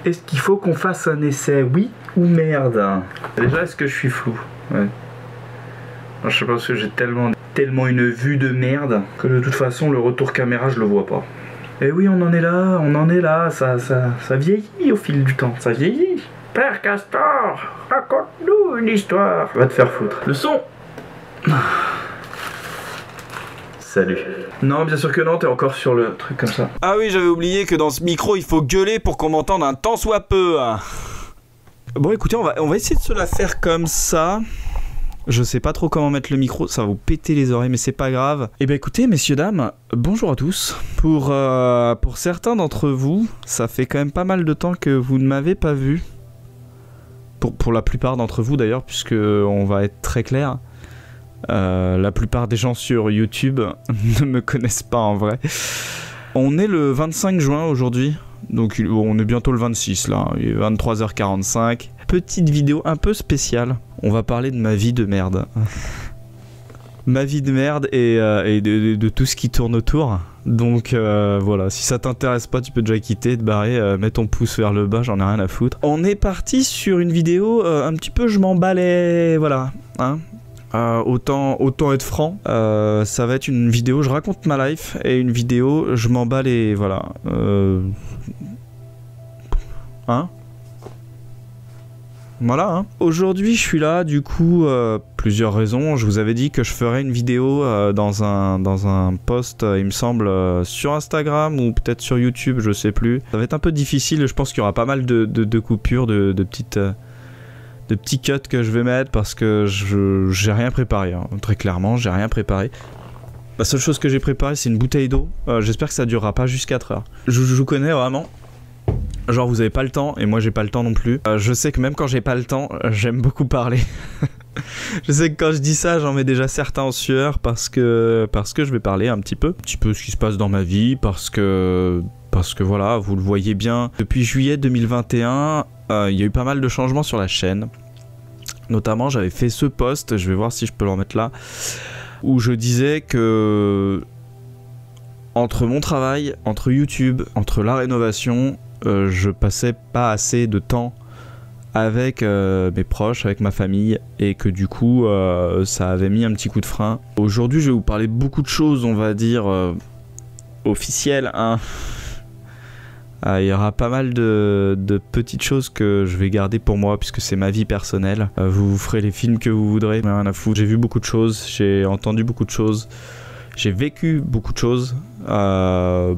Est-ce qu'il faut qu'on fasse un essai, oui ou merde? Déjà, est-ce que je suis flou? Ouais. Non, je sais pas, parce que j'ai tellement une vue de merde que de toute façon, le retour caméra, je le vois pas. Et oui, on en est là, ça vieillit au fil du temps, ça vieillit. Père Castor, raconte-nous une histoire. Va te faire foutre. Le son. Salut. Non, bien sûr que non, t'es encore sur le truc comme ça. Ah oui, j'avais oublié que dans ce micro, il faut gueuler pour qu'on m'entende un tant soit peu. Bon, écoutez, on va essayer de se la faire comme ça. Je sais pas trop comment mettre le micro, ça va vous péter les oreilles, mais c'est pas grave. Eh bien écoutez, messieurs, dames, bonjour à tous. Pour certains d'entre vous, ça fait quand même pas mal de temps que vous ne m'avez pas vu. Pour la plupart d'entre vous d'ailleurs, puisque on va être très clair. La plupart des gens sur YouTube ne me connaissent pas en vrai. On est le 25 juin aujourd'hui, donc on est bientôt le 26 là, il est 23h45. Petite vidéo un peu spéciale, on va parler de ma vie de merde. Ma vie de merde et de tout ce qui tourne autour. Donc voilà, si ça t'intéresse pas, tu peux déjà quitter, te barrer, mets ton pouce vers le bas, j'en ai rien à foutre. On est parti sur une vidéo un petit peu je m'emballais, voilà, hein. Autant être franc, ça va être une vidéo je raconte ma life et une vidéo je m'emballe et voilà. Hein? Voilà, hein. Aujourd'hui je suis là du coup, plusieurs raisons. Je vous avais dit que je ferais une vidéo dans un post, il me semble, sur Instagram ou peut-être sur YouTube, je sais plus. Ça va être un peu difficile, je pense qu'il y aura pas mal de coupures, de petits cuts que je vais mettre parce que j'ai rien préparé, hein. Très clairement j'ai rien préparé. La seule chose que j'ai préparé c'est une bouteille d'eau, j'espère que ça durera pas jusqu'à 4 heures. Je vous connais vraiment, genre vous avez pas le temps et moi j'ai pas le temps non plus. Je sais que même quand j'ai pas le temps, j'aime beaucoup parler. Je sais que quand je dis ça j'en mets déjà certains en sueur parce que je vais parler un petit peu ce qui se passe dans ma vie, parce que voilà, vous le voyez bien, depuis juillet 2021, il y a eu pas mal de changements sur la chaîne. Notamment, j'avais fait ce post, je vais voir si je peux le remettre là, où je disais que entre mon travail, entre YouTube, entre la rénovation, je passais pas assez de temps avec mes proches, avec ma famille, et que du coup, ça avait mis un petit coup de frein. Aujourd'hui, je vais vous parler beaucoup de choses, on va dire, officielles, hein. Il y aura pas mal de petites choses que je vais garder pour moi puisque c'est ma vie personnelle. Vous ferez les films que vous voudrez, rien à foutre. J'ai vu beaucoup de choses, j'ai entendu beaucoup de choses, j'ai vécu beaucoup de choses. Je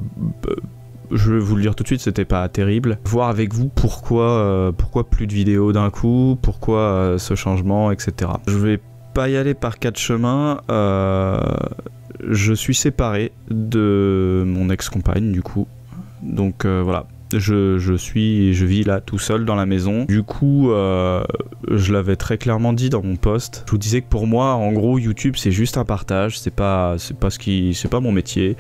vais vous le dire tout de suite, c'était pas terrible. Voir avec vous pourquoi plus de vidéos d'un coup, pourquoi ce changement, etc. Je vais pas y aller par 4 chemins. Je suis séparé de mon ex-compagne du coup. Donc voilà, je vis là tout seul dans la maison. Du coup, je l'avais très clairement dit dans mon post. Je vous disais que pour moi, en gros, YouTube c'est juste un partage. C'est pas mon métier.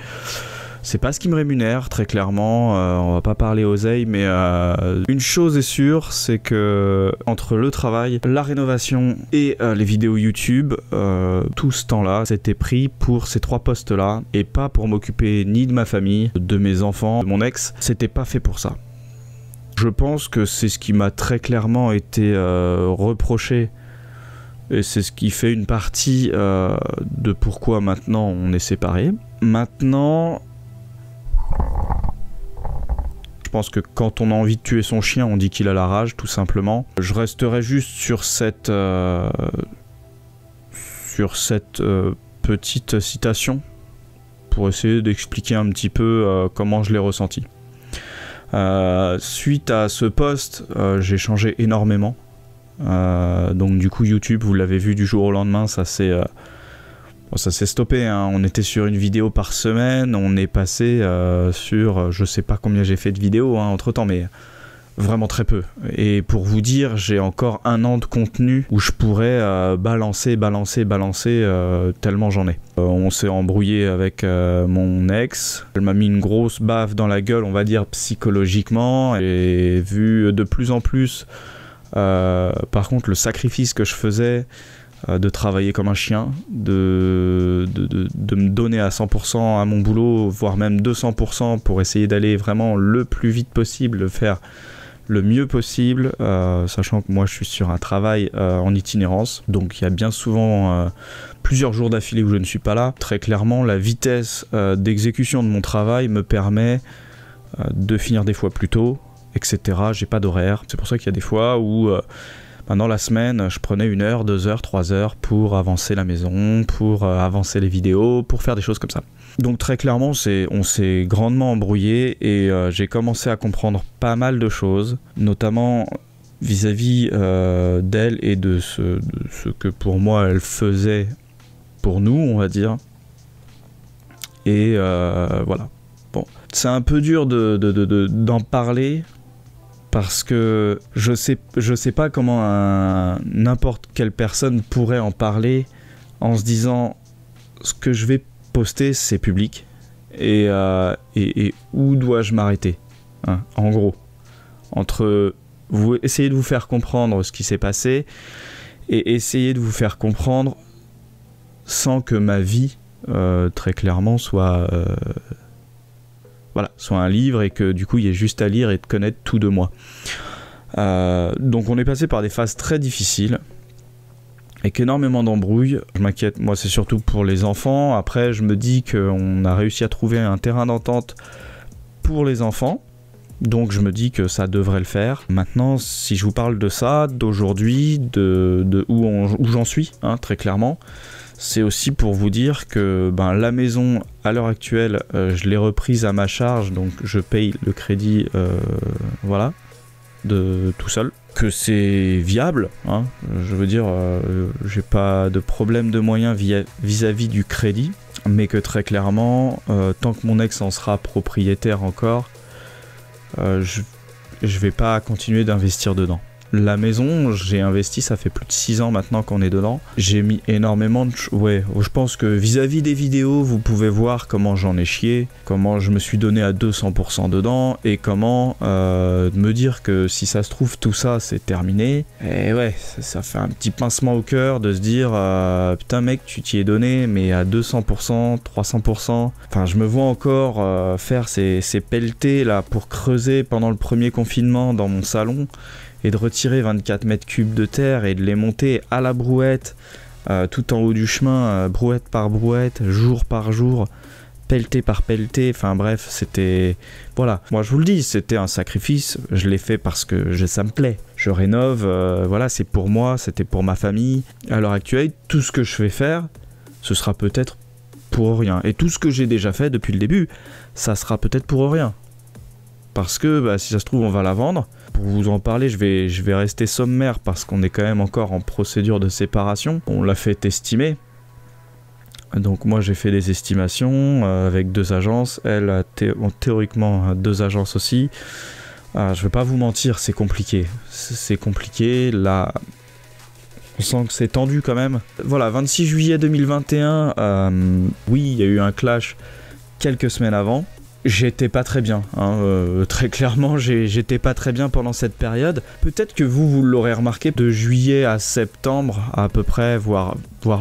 C'est pas ce qui me rémunère, très clairement. On va pas parler oseille, mais une chose est sûre, c'est que entre le travail, la rénovation et les vidéos YouTube, tout ce temps-là, c'était pris pour ces 3 postes-là et pas pour m'occuper ni de ma famille, de mes enfants, de mon ex. C'était pas fait pour ça. Je pense que c'est ce qui m'a très clairement été reproché. Et c'est ce qui fait une partie de pourquoi maintenant on est séparés. Maintenant, je pense que quand on a envie de tuer son chien, on dit qu'il a la rage, tout simplement. Je resterai juste sur cette petite citation pour essayer d'expliquer un petit peu comment je l'ai ressenti. Suite à ce post, j'ai changé énormément. Donc du coup YouTube, vous l'avez vu du jour au lendemain, ça s'est stoppé, hein. On était sur une vidéo par semaine, on est passé sur, je sais pas combien j'ai fait de vidéos hein, entre temps, mais vraiment très peu. Et pour vous dire, j'ai encore 1 an de contenu où je pourrais balancer tellement j'en ai. On s'est embrouillé avec mon ex, elle m'a mis une grosse baffe dans la gueule, on va dire psychologiquement, et vu de plus en plus par contre le sacrifice que je faisais, de travailler comme un chien, de me donner à 100% à mon boulot, voire même 200% pour essayer d'aller vraiment le plus vite possible, faire le mieux possible, sachant que moi je suis sur un travail en itinérance, donc il y a bien souvent plusieurs jours d'affilée où je ne suis pas là. Très clairement, la vitesse d'exécution de mon travail me permet de finir des fois plus tôt, etc. J'ai pas d'horaire. C'est pour ça qu'il y a des fois où dans la semaine, je prenais 1 heure, 2 heures, 3 heures pour avancer la maison, pour avancer les vidéos, pour faire des choses comme ça. Donc très clairement, on s'est grandement embrouillé et j'ai commencé à comprendre pas mal de choses, notamment vis-à-vis d'elle et de ce que pour moi elle faisait pour nous, on va dire. Et voilà. Bon, c'est un peu dur d'en parler parce que je sais pas comment n'importe quelle personne pourrait en parler en se disant ce que je vais poster c'est public et où dois-je m'arrêter, hein, en gros, entre essayer de vous faire comprendre ce qui s'est passé et essayer de vous faire comprendre sans que ma vie très clairement soit un livre et que du coup il y ait juste à lire et de connaître tout de moi. Donc on est passé par des phases très difficiles avec énormément d'embrouilles. Je m'inquiète, moi c'est surtout pour les enfants. Après je me dis qu'on a réussi à trouver un terrain d'entente pour les enfants, donc je me dis que ça devrait le faire. Maintenant si je vous parle de ça, d'aujourd'hui, de où j'en suis, hein, très clairement, c'est aussi pour vous dire que la maison, à l'heure actuelle, je l'ai reprise à ma charge, donc je paye le crédit, voilà, de tout seul. Que c'est viable, hein, je veux dire, j'ai pas de problème de moyens vis-à-vis du crédit, mais que très clairement, tant que mon ex en sera propriétaire encore, je vais pas continuer d'investir dedans. La maison, j'ai investi, ça fait plus de 6 ans maintenant qu'on est dedans. J'ai mis énormément de... Ouais, je pense que vis-à-vis des vidéos, vous pouvez voir comment j'en ai chié, comment je me suis donné à 200% dedans, et comment me dire que si ça se trouve, tout ça, c'est terminé. Et ouais, ça fait un petit pincement au cœur de se dire putain mec, tu t'y es donné, mais à 200%, 300%. Enfin, je me vois encore faire ces pelletés là pour creuser pendant le premier confinement dans mon salon, et de retirer 24 mètres cubes de terre et de les monter à la brouette, tout en haut du chemin, brouette par brouette, jour par jour, pelleté par pelleté, enfin bref, c'était... Voilà, moi je vous le dis, c'était un sacrifice, je l'ai fait parce que ça me plaît. Je rénove, voilà, c'est pour moi, c'était pour ma famille. À l'heure actuelle, tout ce que je vais faire, ce sera peut-être pour rien. Et tout ce que j'ai déjà fait depuis le début, ça sera peut-être pour rien. Parce que si ça se trouve, on va la vendre. Pour vous en parler, je vais rester sommaire parce qu'on est quand même encore en procédure de séparation. On l'a fait estimer. Donc moi j'ai fait des estimations avec 2 agences. Elle a théoriquement 2 agences aussi. Je vais pas vous mentir, c'est compliqué. C'est compliqué. Là, on sent que c'est tendu quand même. Voilà, 26 juillet 2021. Oui, il y a eu un clash quelques semaines avant. J'étais pas très bien, hein, très clairement j'étais pas très bien pendant cette période. Peut-être que vous l'aurez remarqué, de juillet à septembre à peu près, voire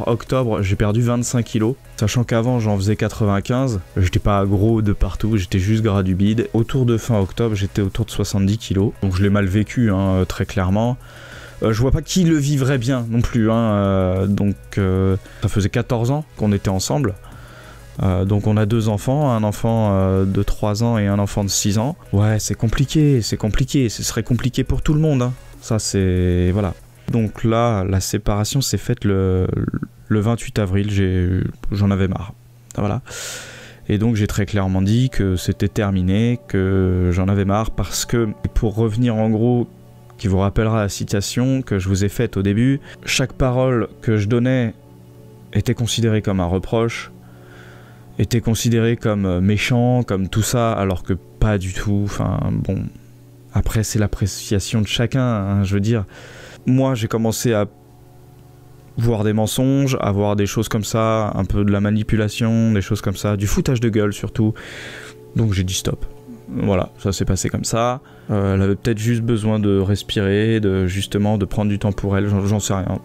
octobre, j'ai perdu 25 kilos. Sachant qu'avant j'en faisais 95, j'étais pas gros de partout, j'étais juste gras du bide. Autour de fin octobre j'étais autour de 70 kilos, donc je l'ai mal vécu, hein, très clairement. Je vois pas qui le vivrait bien non plus, hein, donc ça faisait 14 ans qu'on était ensemble. Donc on a 2 enfants, un enfant de 3 ans et un enfant de 6 ans. Ouais, c'est compliqué, ce serait compliqué pour tout le monde, hein. Ça c'est... voilà. Donc là, la séparation s'est faite le 28 avril, j'en avais marre. Voilà. Et donc j'ai très clairement dit que c'était terminé, que j'en avais marre parce que, pour revenir en gros, qui vous rappellera la citation que je vous ai faite au début, chaque parole que je donnais était considérée comme un reproche, était considéré comme méchant, comme tout ça, alors que pas du tout. Enfin bon, après c'est l'appréciation de chacun, hein, je veux dire. Moi j'ai commencé à voir des mensonges, à voir des choses comme ça, un peu de la manipulation, des choses comme ça, du foutage de gueule surtout. Donc j'ai dit stop. Voilà, ça s'est passé comme ça. Elle avait peut-être juste besoin de respirer, de prendre du temps pour elle, j'en sais rien.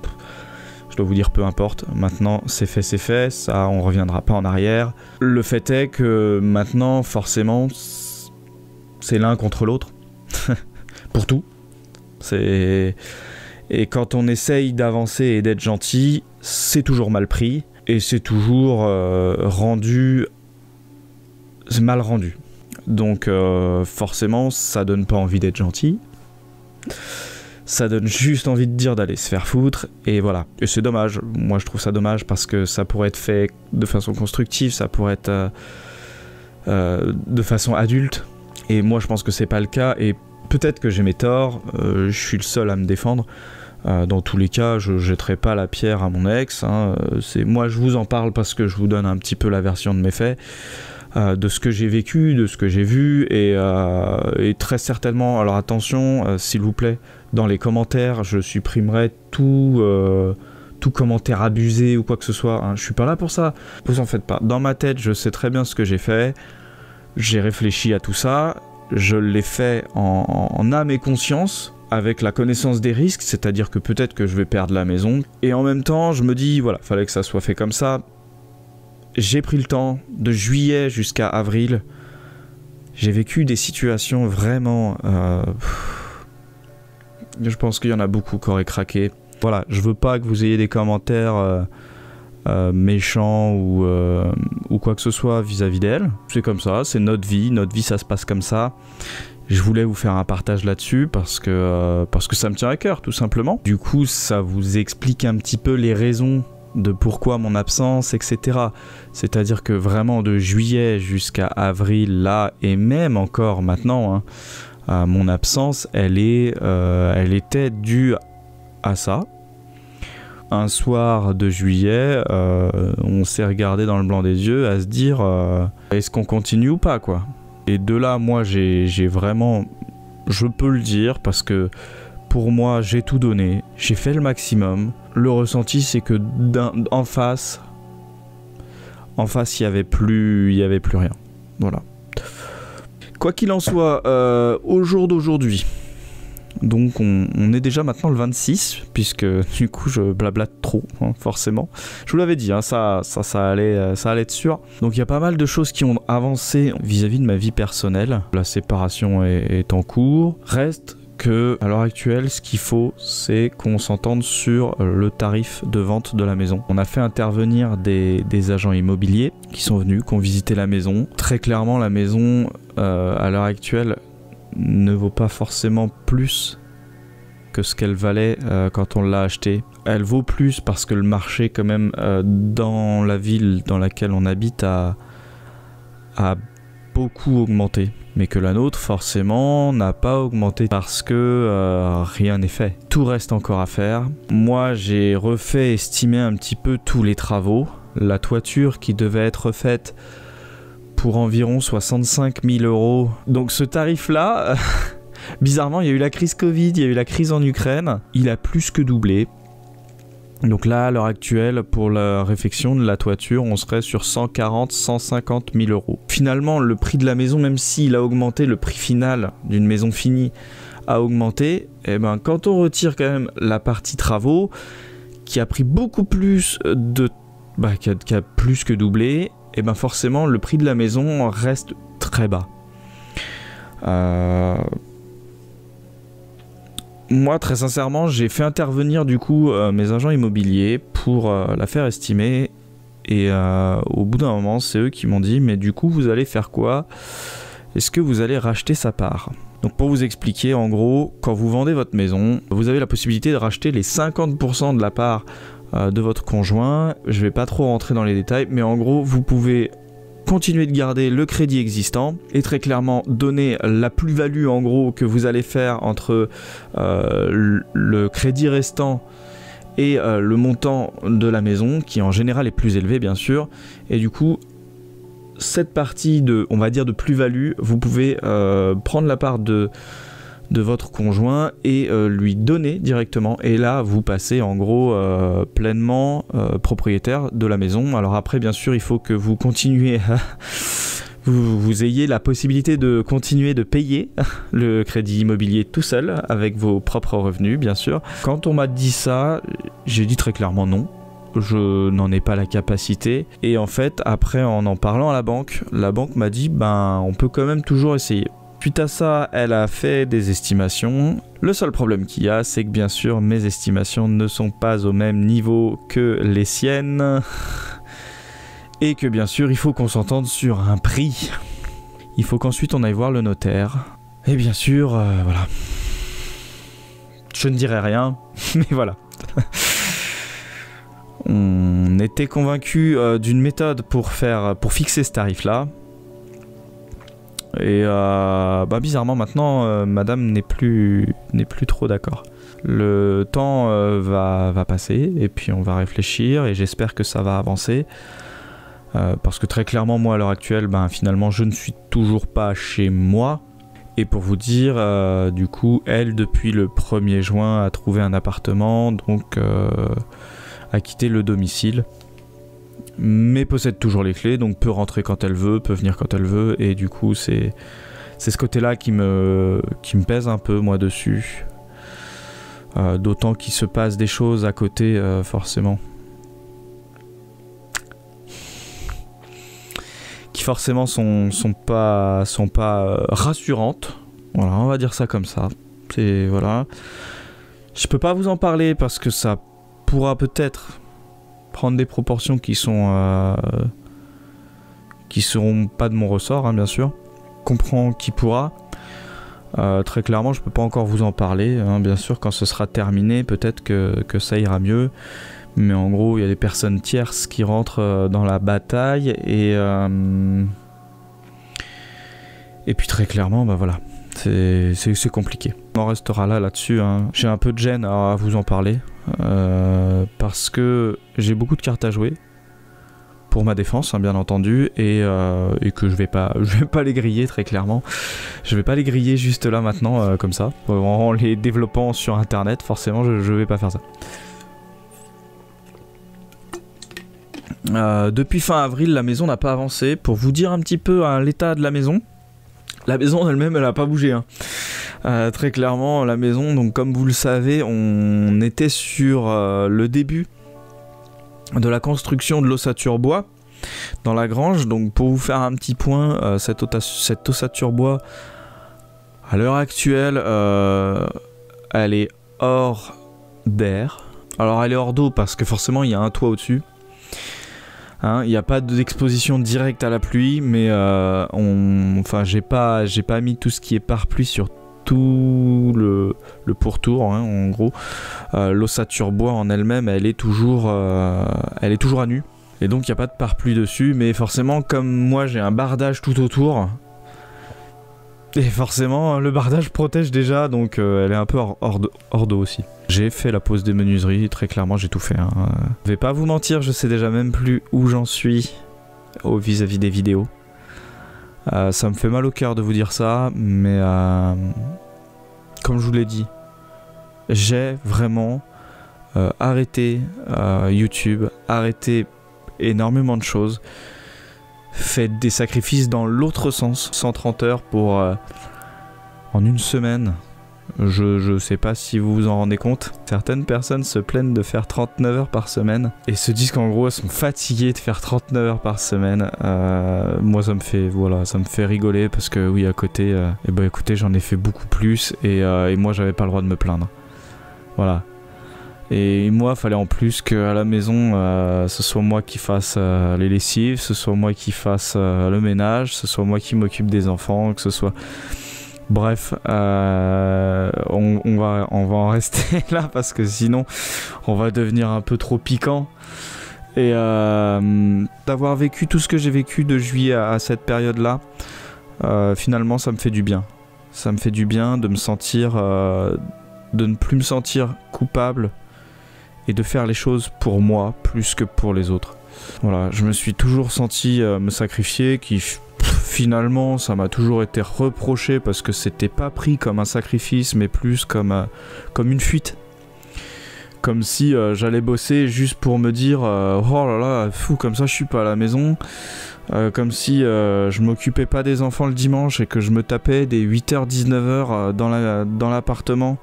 Je dois vous dire, peu importe, maintenant c'est fait, ça on reviendra pas en arrière. Le fait est que maintenant, forcément, c'est l'un contre l'autre. pour tout. Et quand on essaye d'avancer et d'être gentil, c'est toujours mal pris et c'est toujours mal rendu. Donc forcément, ça donne pas envie d'être gentil. Ça donne juste envie de dire d'aller se faire foutre, et voilà. Et c'est dommage, moi je trouve ça dommage parce que ça pourrait être fait de façon constructive, ça pourrait être de façon adulte, et moi je pense que c'est pas le cas, et peut-être que j'ai mes torts, je suis le seul à me défendre. Dans tous les cas, je jetterai pas la pierre à mon ex, hein. Moi je vous en parle parce que je vous donne un petit peu la version de mes faits. De ce que j'ai vécu, de ce que j'ai vu, et très certainement, alors attention, s'il vous plaît, dans les commentaires, je supprimerai tout commentaire abusé ou quoi que ce soit, hein. Je suis pas là pour ça, vous en faites pas. Dans ma tête, je sais très bien ce que j'ai fait, j'ai réfléchi à tout ça, je l'ai fait en âme et conscience, avec la connaissance des risques, c'est-à-dire que peut-être que je vais perdre la maison, et en même temps, je me dis, voilà, fallait que ça soit fait comme ça. J'ai pris le temps, de juillet jusqu'à avril, j'ai vécu des situations vraiment... je pense qu'il y en a beaucoup qui auraient craqué. Voilà, je veux pas que vous ayez des commentaires méchants ou quoi que ce soit vis-à-vis d'elle. C'est comme ça, c'est notre vie ça se passe comme ça. Je voulais vous faire un partage là-dessus parce que ça me tient à cœur, tout simplement. Du coup, ça vous explique un petit peu les raisons de pourquoi mon absence, etc. C'est-à-dire que vraiment de juillet jusqu'à avril, là, et même encore maintenant, hein, mon absence, elle était due à ça. Un soir de juillet, on s'est regardé dans le blanc des yeux à se dire est-ce qu'on continue ou pas, quoi. Et de là, moi, j'ai vraiment... Je peux le dire parce que pour moi, j'ai tout donné, j'ai fait le maximum. Le ressenti, c'est que en face, il y avait plus rien. Voilà. Quoi qu'il en soit, au jour d'aujourd'hui, donc on est déjà maintenant le 26, puisque du coup je blablate trop, hein, forcément. Je vous l'avais dit, hein, ça allait être sûr. Donc il y a pas mal de choses qui ont avancé vis-à-vis de ma vie personnelle. La séparation est en cours. Reste que, à l'heure actuelle, ce qu'il faut, c'est qu'on s'entende sur le tarif de vente de la maison. On a fait intervenir des agents immobiliers qui sont venus, qui ont visité la maison. Très clairement, la maison, à l'heure actuelle, ne vaut pas forcément plus que ce qu'elle valait quand on l'a achetée. Elle vaut plus parce que le marché, quand même, dans la ville dans laquelle on habite, a beaucoup augmenté. Mais que la nôtre, forcément, n'a pas augmenté parce que rien n'est fait. Tout reste encore à faire. Moi, j'ai refait estimer un petit peu tous les travaux. La toiture qui devait être faite pour environ 65 000 €. Donc ce tarif-là, bizarrement, il y a eu la crise Covid, il y a eu la crise en Ukraine. Il a plus que doublé. Donc là, à l'heure actuelle, pour la réfection de la toiture, on serait sur 140-150 000 €. Finalement, le prix de la maison, même s'il a augmenté, le prix final d'une maison finie a augmenté, et ben, quand on retire quand même la partie travaux, qui a pris beaucoup plus qui a plus que doublé, et ben forcément, le prix de la maison reste très bas. Moi, très sincèrement, j'ai fait intervenir du coup mes agents immobiliers pour la faire estimer. Et au bout d'un moment, c'est eux qui m'ont dit « Mais du coup, vous allez faire quoi? Est-ce que vous allez racheter sa part ?» Donc pour vous expliquer, en gros, quand vous vendez votre maison, vous avez la possibilité de racheter les 50% de la part de votre conjoint. Je vais pas trop rentrer dans les détails, mais en gros, vous pouvez continuer de garder le crédit existant et très clairement donner la plus-value en gros que vous allez faire entre le crédit restant et le montant de la maison qui en général est plus élevé bien sûr, et du coup cette partie de, on va dire, de plus-value, vous pouvez prendre la part de votre conjoint et lui donner directement, et là vous passez en gros pleinement propriétaire de la maison. Alors après bien sûr il faut que vous continuez à vous ayez la possibilité de continuer de payer le crédit immobilier tout seul avec vos propres revenus bien sûr. Quand on m'a dit ça, j'ai dit très clairement non, je n'en ai pas la capacité, et en fait après en parlant à la banque m'a dit ben on peut quand même toujours essayer. Suite à ça, elle a fait des estimations. Le seul problème qu'il y a, c'est que bien sûr, mes estimations ne sont pas au même niveau que les siennes. Et que bien sûr, il faut qu'on s'entende sur un prix. Il faut qu'ensuite on aille voir le notaire. Et bien sûr, voilà. Je ne dirai rien, mais voilà. On était convaincus d'une méthode pour fixer ce tarif-là. Et bizarrement maintenant, madame n'est plus trop d'accord. Le temps va passer et puis on va réfléchir et j'espère que ça va avancer. Parce que très clairement, moi à l'heure actuelle, finalement je ne suis toujours pas chez moi. Et pour vous dire, du coup, elle depuis le 1er juin a trouvé un appartement, donc a quitté le domicile. Mais possède toujours les clés, donc peut rentrer quand elle veut, peut venir quand elle veut, et du coup c'est ce côté-là qui me pèse un peu moi dessus. D'autant qu'il se passe des choses à côté forcément. Qui forcément sont pas rassurantes. Voilà, on va dire ça comme ça. C'est voilà. Je peux pas vous en parler parce que ça pourra peut-être prendre des proportions qui seront pas de mon ressort, hein, bien sûr. Comprends qui pourra. Très clairement, je peux pas encore vous en parler. Hein, bien sûr, quand ce sera terminé, peut-être que ça ira mieux. Mais en gros, il y a des personnes tierces qui rentrent dans la bataille et puis très clairement, voilà, c'est compliqué. On en restera là-dessus. Hein. J'ai un peu de gêne à vous en parler parce que j'ai beaucoup de cartes à jouer pour ma défense, hein, bien entendu, et que je vais pas les griller très clairement. Je vais pas les griller juste là maintenant comme ça, en les développant sur internet. Forcément, je vais pas faire ça. Depuis fin avril, la maison n'a pas avancé. Pour vous dire un petit peu l'état de la maison en elle-même, elle n'a pas bougé. Hein. Très clairement, la maison, donc comme vous le savez, on était sur le début de la construction de l'ossature bois dans la grange. Donc pour vous faire un petit point, cette ossature bois, à l'heure actuelle, elle est hors d'air. Alors elle est hors d'eau parce que forcément il y a un toit au-dessus. Il n'y a pas d'exposition directe à la pluie, mais j'ai pas mis tout ce qui est pare-pluie sur tout le pourtour, hein, en gros. L'ossature bois en elle-même, elle est toujours à nu. Et donc il n'y a pas de pare-pluie dessus, mais forcément, comme moi j'ai un bardage tout autour, et forcément le bardage protège déjà, donc elle est un peu hors d'eau aussi. J'ai fait la pose des menuiseries, très clairement j'ai tout fait. Hein. Je vais pas vous mentir, je sais déjà même plus où j'en suis vis-à-vis des vidéos. Ça me fait mal au cœur de vous dire ça, mais comme je vous l'ai dit, j'ai vraiment arrêté YouTube, arrêté énormément de choses, fait des sacrifices dans l'autre sens, 130 heures pour en une semaine. Je sais pas si vous vous en rendez compte. Certaines personnes se plaignent de faire 39 heures par semaine et se disent qu'en gros elles sont fatiguées de faire 39 heures par semaine. Moi ça me fait rigoler parce que oui, à côté, écoutez, j'en ai fait beaucoup plus et moi j'avais pas le droit de me plaindre. Voilà. Et moi, fallait en plus qu'à la maison, ce soit moi qui fasse les lessives, ce soit moi qui fasse le ménage, ce soit moi qui m'occupe des enfants, que ce soit... Bref, on va en rester là parce que sinon, on va devenir un peu trop piquant. Et d'avoir vécu tout ce que j'ai vécu de juillet à cette période-là, finalement, ça me fait du bien. Ça me fait du bien de me sentir... de ne plus me sentir coupable et de faire les choses pour moi plus que pour les autres. Voilà, je me suis toujours senti me sacrifier, finalement ça m'a toujours été reproché parce que c'était pas pris comme un sacrifice mais plus comme une fuite. Comme si j'allais bosser juste pour me dire oh là là, fou, comme ça je suis pas à la maison. Comme si je m'occupais pas des enfants le dimanche et que je me tapais des 8h-19h dans l'appartement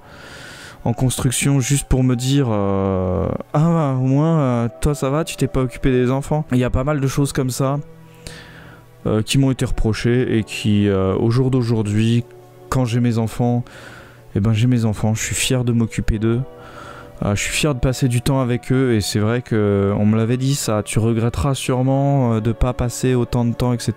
en construction juste pour me dire au moins toi ça va, tu t'es pas occupé des enfants. Il y a pas mal de choses comme ça qui m'ont été reprochés et qui, au jour d'aujourd'hui, quand j'ai mes enfants, eh ben j'ai mes enfants, je suis fier de m'occuper d'eux. Je suis fier de passer du temps avec eux et c'est vrai qu'on me l'avait dit ça, tu regretteras sûrement de pas passer autant de temps, etc.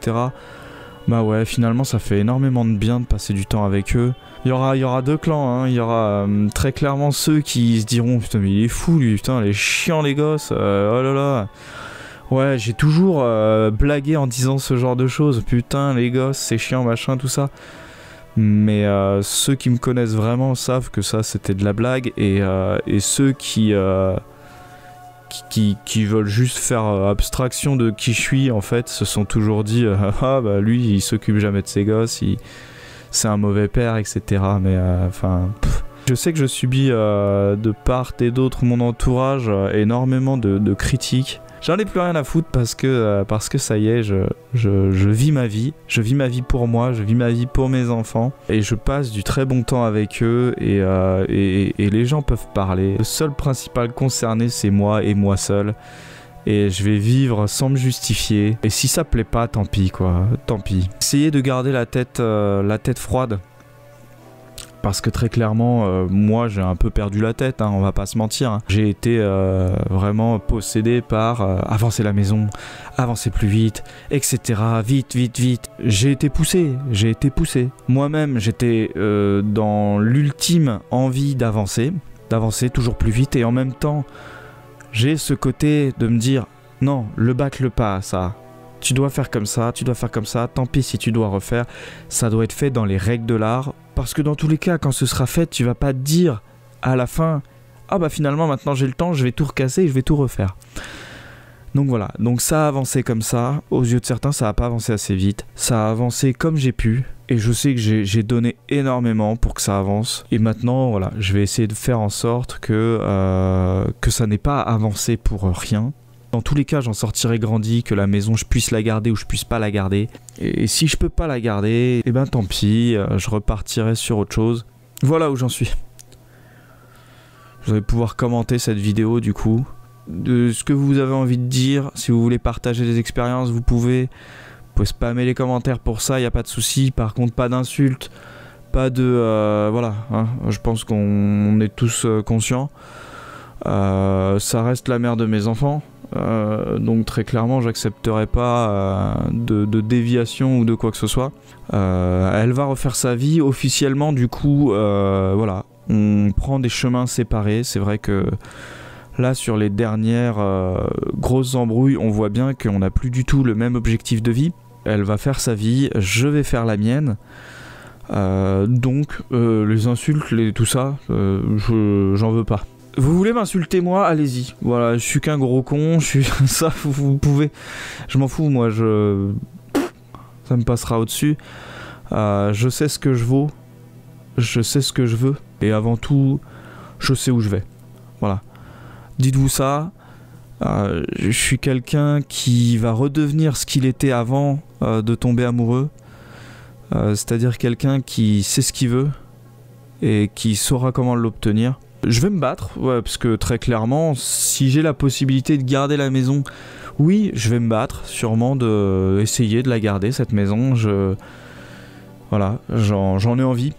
Bah ouais, finalement ça fait énormément de bien de passer du temps avec eux. Il y aura deux clans, hein. Il y aura très clairement ceux qui se diront putain mais il est fou lui, putain les chiants les gosses, oh là là. Ouais, j'ai toujours blagué en disant ce genre de choses, putain les gosses c'est chiant machin tout ça. Mais ceux qui me connaissent vraiment savent que ça c'était de la blague et ceux qui veulent juste faire abstraction de qui je suis en fait se sont toujours dit ah bah lui il s'occupe jamais de ses gosses, c'est un mauvais père etc. Mais enfin je sais que je subis de part et d'autre mon entourage énormément de critiques. J'en ai plus rien à foutre parce que ça y est, je vis ma vie. Je vis ma vie pour moi, je vis ma vie pour mes enfants. Et je passe du très bon temps avec eux et les gens peuvent parler. Le seul principal concerné, c'est moi et moi seul. Et je vais vivre sans me justifier. Et si ça plaît pas, tant pis quoi, tant pis. Essayez de garder la tête froide. Parce que très clairement, moi j'ai un peu perdu la tête, hein, on va pas se mentir. Hein. J'ai été vraiment possédé par avancer la maison, avancer plus vite, etc. Vite, vite, vite. J'ai été poussé. Moi-même, j'étais dans l'ultime envie d'avancer toujours plus vite. Et en même temps, j'ai ce côté de me dire, non, le bâcle pas, ça. Tu dois faire comme ça, tant pis si tu dois refaire. Ça doit être fait dans les règles de l'art. Parce que dans tous les cas, quand ce sera fait, tu vas pas te dire à la fin « Ah bah finalement maintenant j'ai le temps, je vais tout recasser et je vais tout refaire ». Donc voilà, donc ça a avancé comme ça. Aux yeux de certains, ça a pas avancé assez vite. Ça a avancé comme j'ai pu. Et je sais que j'ai donné énormément pour que ça avance. Et maintenant, voilà, je vais essayer de faire en sorte que ça n'ait pas avancé pour rien. Dans tous les cas, j'en sortirai grandi, que la maison, je puisse la garder ou je puisse pas la garder. Et si je peux pas la garder, eh ben tant pis, je repartirai sur autre chose. Voilà où j'en suis. Vous allez pouvoir commenter cette vidéo du coup. De ce que vous avez envie de dire, si vous voulez partager des expériences, vous pouvez spammer les commentaires pour ça, il n'y a pas de souci. Par contre, pas d'insultes, pas de... voilà, hein, je pense qu'on est tous conscients. Ça reste la mère de mes enfants. Donc très clairement j'accepterai pas de déviation ou de quoi que ce soit. Elle va refaire sa vie officiellement du coup. Voilà, on prend des chemins séparés. C'est vrai que là sur les dernières grosses embrouilles on voit bien qu'on n'a plus du tout le même objectif de vie. Elle va faire sa vie, je vais faire la mienne. Donc les insultes, tout ça, j'en veux pas. Vous voulez m'insulter moi, allez-y. Voilà, je suis qu'un gros con, ça vous pouvez. Je m'en fous moi, ça me passera au-dessus. Je sais ce que je vaux, je sais ce que je veux et avant tout, je sais où je vais. Voilà. Dites-vous ça. Je suis quelqu'un qui va redevenir ce qu'il était avant de tomber amoureux. C'est-à-dire quelqu'un qui sait ce qu'il veut et qui saura comment l'obtenir. Je vais me battre, ouais, parce que très clairement, si j'ai la possibilité de garder la maison, oui, je vais me battre, sûrement essayer de la garder, cette maison. Voilà, j'en ai envie.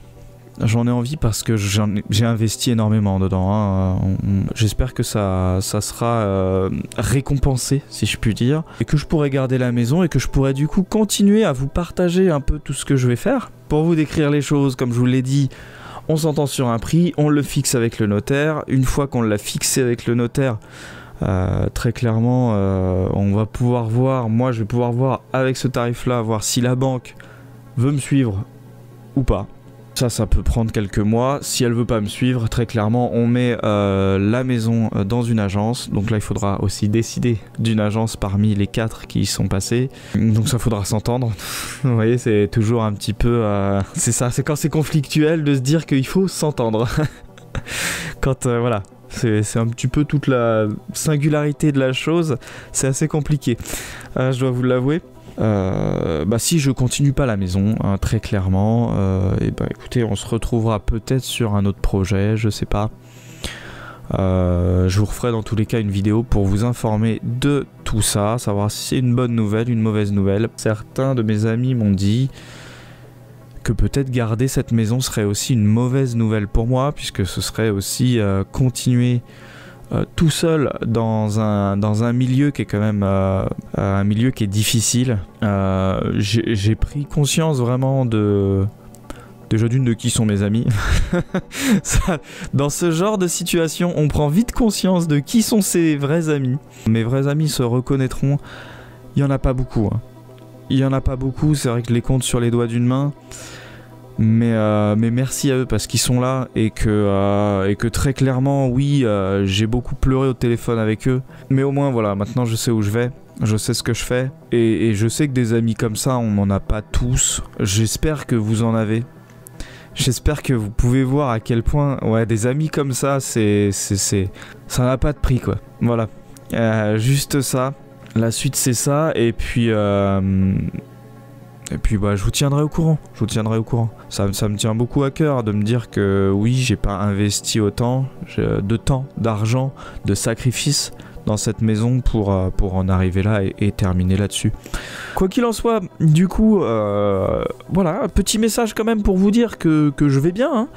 J'en ai envie parce que j'ai investi énormément dedans. Hein. J'espère que ça sera récompensé, si je puis dire, et que je pourrai garder la maison et que je pourrai du coup continuer à vous partager un peu tout ce que je vais faire. Pour vous décrire les choses, comme je vous l'ai dit, on s'entend sur un prix, on le fixe avec le notaire. Une fois qu'on l'a fixé avec le notaire, très clairement, on va pouvoir voir, moi je vais pouvoir voir avec ce tarif-là, voir si la banque veut me suivre ou pas. Ça peut prendre quelques mois. Si elle veut pas me suivre, très clairement, on met la maison dans une agence. Donc là, il faudra aussi décider d'une agence parmi les 4 qui y sont passés. Donc ça faudra s'entendre. Vous voyez, c'est toujours un petit peu... c'est ça, c'est quand c'est conflictuel de se dire qu'il faut s'entendre. Quand, voilà, c'est un petit peu toute la singularité de la chose. C'est assez compliqué, je dois vous l'avouer. Si je continue pas la maison, hein, très clairement, et écoutez, on se retrouvera peut-être sur un autre projet, je sais pas. Je vous referai dans tous les cas une vidéo pour vous informer de tout ça, savoir si c'est une bonne nouvelle, une mauvaise nouvelle. Certains de mes amis m'ont dit que peut-être garder cette maison serait aussi une mauvaise nouvelle pour moi, puisque ce serait aussi continuer tout seul dans un milieu qui est quand même un milieu qui est difficile. J'ai pris conscience vraiment déjà d'une de qui sont mes amis. Ça, dans ce genre de situation, on prend vite conscience de qui sont ses vrais amis. Mes vrais amis se reconnaîtront. Il n'y en a pas beaucoup. Hein. Il n'y en a pas beaucoup, c'est vrai que je les compte sur les doigts d'une main. Mais merci à eux parce qu'ils sont là et que très clairement, oui, j'ai beaucoup pleuré au téléphone avec eux. Mais au moins, voilà, maintenant je sais où je vais. Je sais ce que je fais. Et je sais que des amis comme ça, on n'en a pas tous. J'espère que vous en avez. J'espère que vous pouvez voir à quel point, ouais, des amis comme ça, ça n'a pas de prix, quoi. Voilà, juste ça. La suite, c'est ça. Et puis, bah, je vous tiendrai au courant. Je vous tiendrai au courant. Ça me tient beaucoup à cœur de me dire que oui, j'ai pas investi autant de temps, d'argent, de sacrifices dans cette maison pour en arriver là et terminer là-dessus. Quoi qu'il en soit, du coup, voilà, petit message quand même pour vous dire que je vais bien.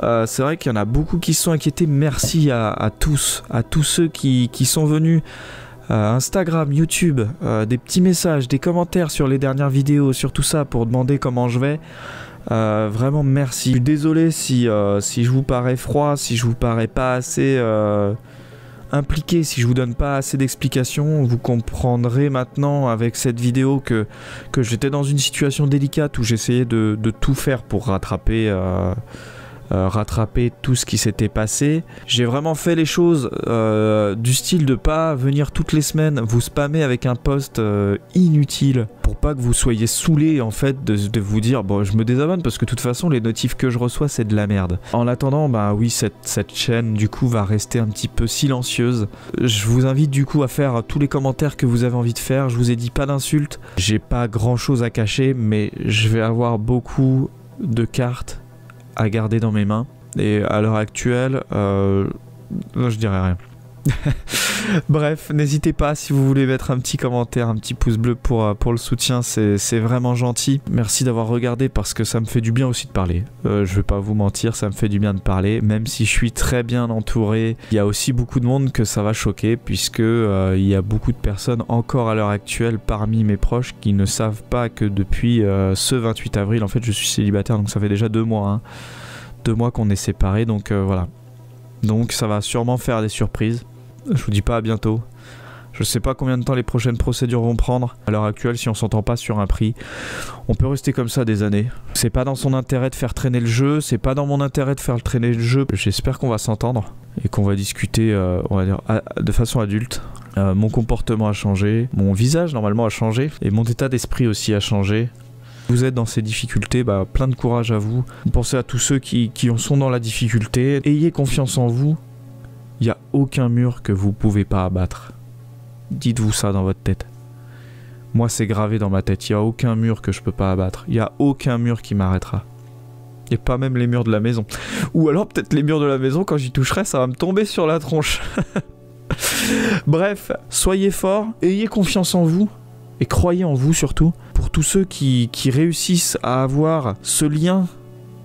Hein. C'est vrai qu'il y en a beaucoup qui se sont inquiétés. Merci à tous ceux qui sont venus. Instagram, YouTube, des petits messages, des commentaires sur les dernières vidéos, sur tout ça pour demander comment je vais. Vraiment merci. Je suis désolé si je vous parais froid, si je vous parais pas assez impliqué, si je vous donne pas assez d'explications. Vous comprendrez maintenant avec cette vidéo que j'étais dans une situation délicate où j'essayais de tout faire pour rattraper tout ce qui s'était passé. J'ai vraiment fait les choses du style de pas venir toutes les semaines vous spammer avec un post inutile pour pas que vous soyez saoulés en fait de vous dire bon je me désabonne parce que de toute façon les notifs que je reçois c'est de la merde. En attendant bah oui cette chaîne du coup va rester un petit peu silencieuse. Je vous invite du coup à faire tous les commentaires que vous avez envie de faire. Je vous ai dit pas d'insultes, j'ai pas grand chose à cacher mais je vais avoir beaucoup de cartes à garder dans mes mains et à l'heure actuelle je dirais rien. Bref, n'hésitez pas si vous voulez mettre un petit commentaire, un petit pouce bleu pour le soutien, c'est vraiment gentil. Merci d'avoir regardé parce que ça me fait du bien aussi de parler. Je vais pas vous mentir, ça me fait du bien de parler, même si je suis très bien entouré. Il y a aussi beaucoup de monde que ça va choquer puisque il y a beaucoup de personnes encore à l'heure actuelle parmi mes proches qui ne savent pas que depuis ce 28 avril, en fait je suis célibataire donc ça fait déjà 2 mois. Hein, 2 mois qu'on est séparés donc voilà. Donc ça va sûrement faire des surprises. Je vous dis pas à bientôt. Je sais pas combien de temps les prochaines procédures vont prendre. À l'heure actuelle, si on s'entend pas sur un prix, on peut rester comme ça des années. C'est pas dans son intérêt de faire traîner le jeu, c'est pas dans mon intérêt de faire traîner le jeu. J'espère qu'on va s'entendre et qu'on va discuter, on va dire, de façon adulte. Mon comportement a changé, mon visage normalement a changé et mon état d'esprit aussi a changé. Vous êtes dans ces difficultés, bah, plein de courage à vous. Pensez à tous ceux qui sont dans la difficulté. Ayez confiance en vous. Il n'y a aucun mur que vous pouvez pas abattre. Dites-vous ça dans votre tête. Moi, c'est gravé dans ma tête. Il n'y a aucun mur que je peux pas abattre. Il n'y a aucun mur qui m'arrêtera. Il n'y a pas même les murs de la maison. Ou alors peut-être les murs de la maison, quand j'y toucherai, ça va me tomber sur la tronche. Bref, soyez forts. Ayez confiance en vous. Et croyez en vous surtout. Pour tous ceux qui réussissent à avoir ce lien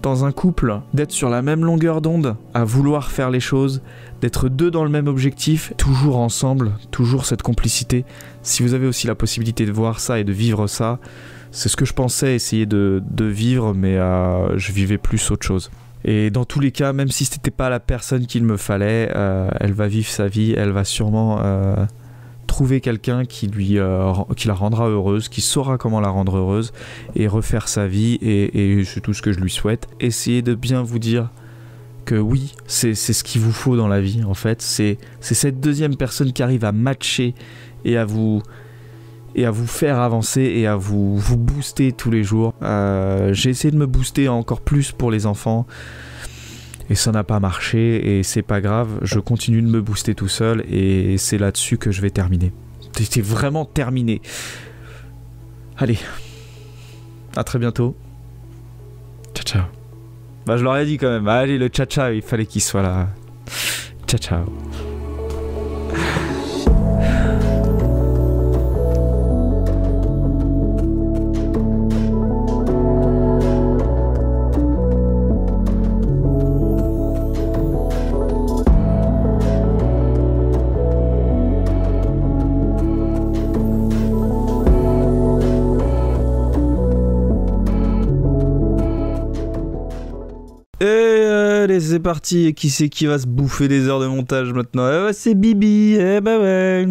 dans un couple, d'être sur la même longueur d'onde, à vouloir faire les choses, d'être deux dans le même objectif, toujours ensemble, toujours cette complicité. Si vous avez aussi la possibilité de voir ça et de vivre ça, c'est ce que je pensais essayer de vivre, mais je vivais plus autre chose. Et dans tous les cas, même si c'était pas la personne qu'il me fallait, elle va vivre sa vie, elle va sûrement trouver quelqu'un qui la rendra heureuse, qui saura comment la rendre heureuse et refaire sa vie et c'est tout ce que je lui souhaite. Essayez de bien vous dire que oui, c'est ce qu'il vous faut dans la vie en fait. C'est cette deuxième personne qui arrive à matcher et à vous faire avancer et à vous booster tous les jours. J'ai essayé de me booster encore plus pour les enfants. Et ça n'a pas marché et c'est pas grave, je continue de me booster tout seul et c'est là-dessus que je vais terminer. C'est vraiment terminé. Allez, à très bientôt. Ciao ciao. Bah je leur ai dit quand même, allez le ciao ciao, il fallait qu'il soit là. Ciao. Ciao, ciao. Et allez, c'est parti. Et qui c'est qui va se bouffer des heures de montage maintenant? Eh bah, c'est Bibi. Eh bah ouais.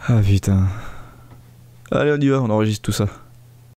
Ah putain. Allez, on y va, on enregistre tout ça.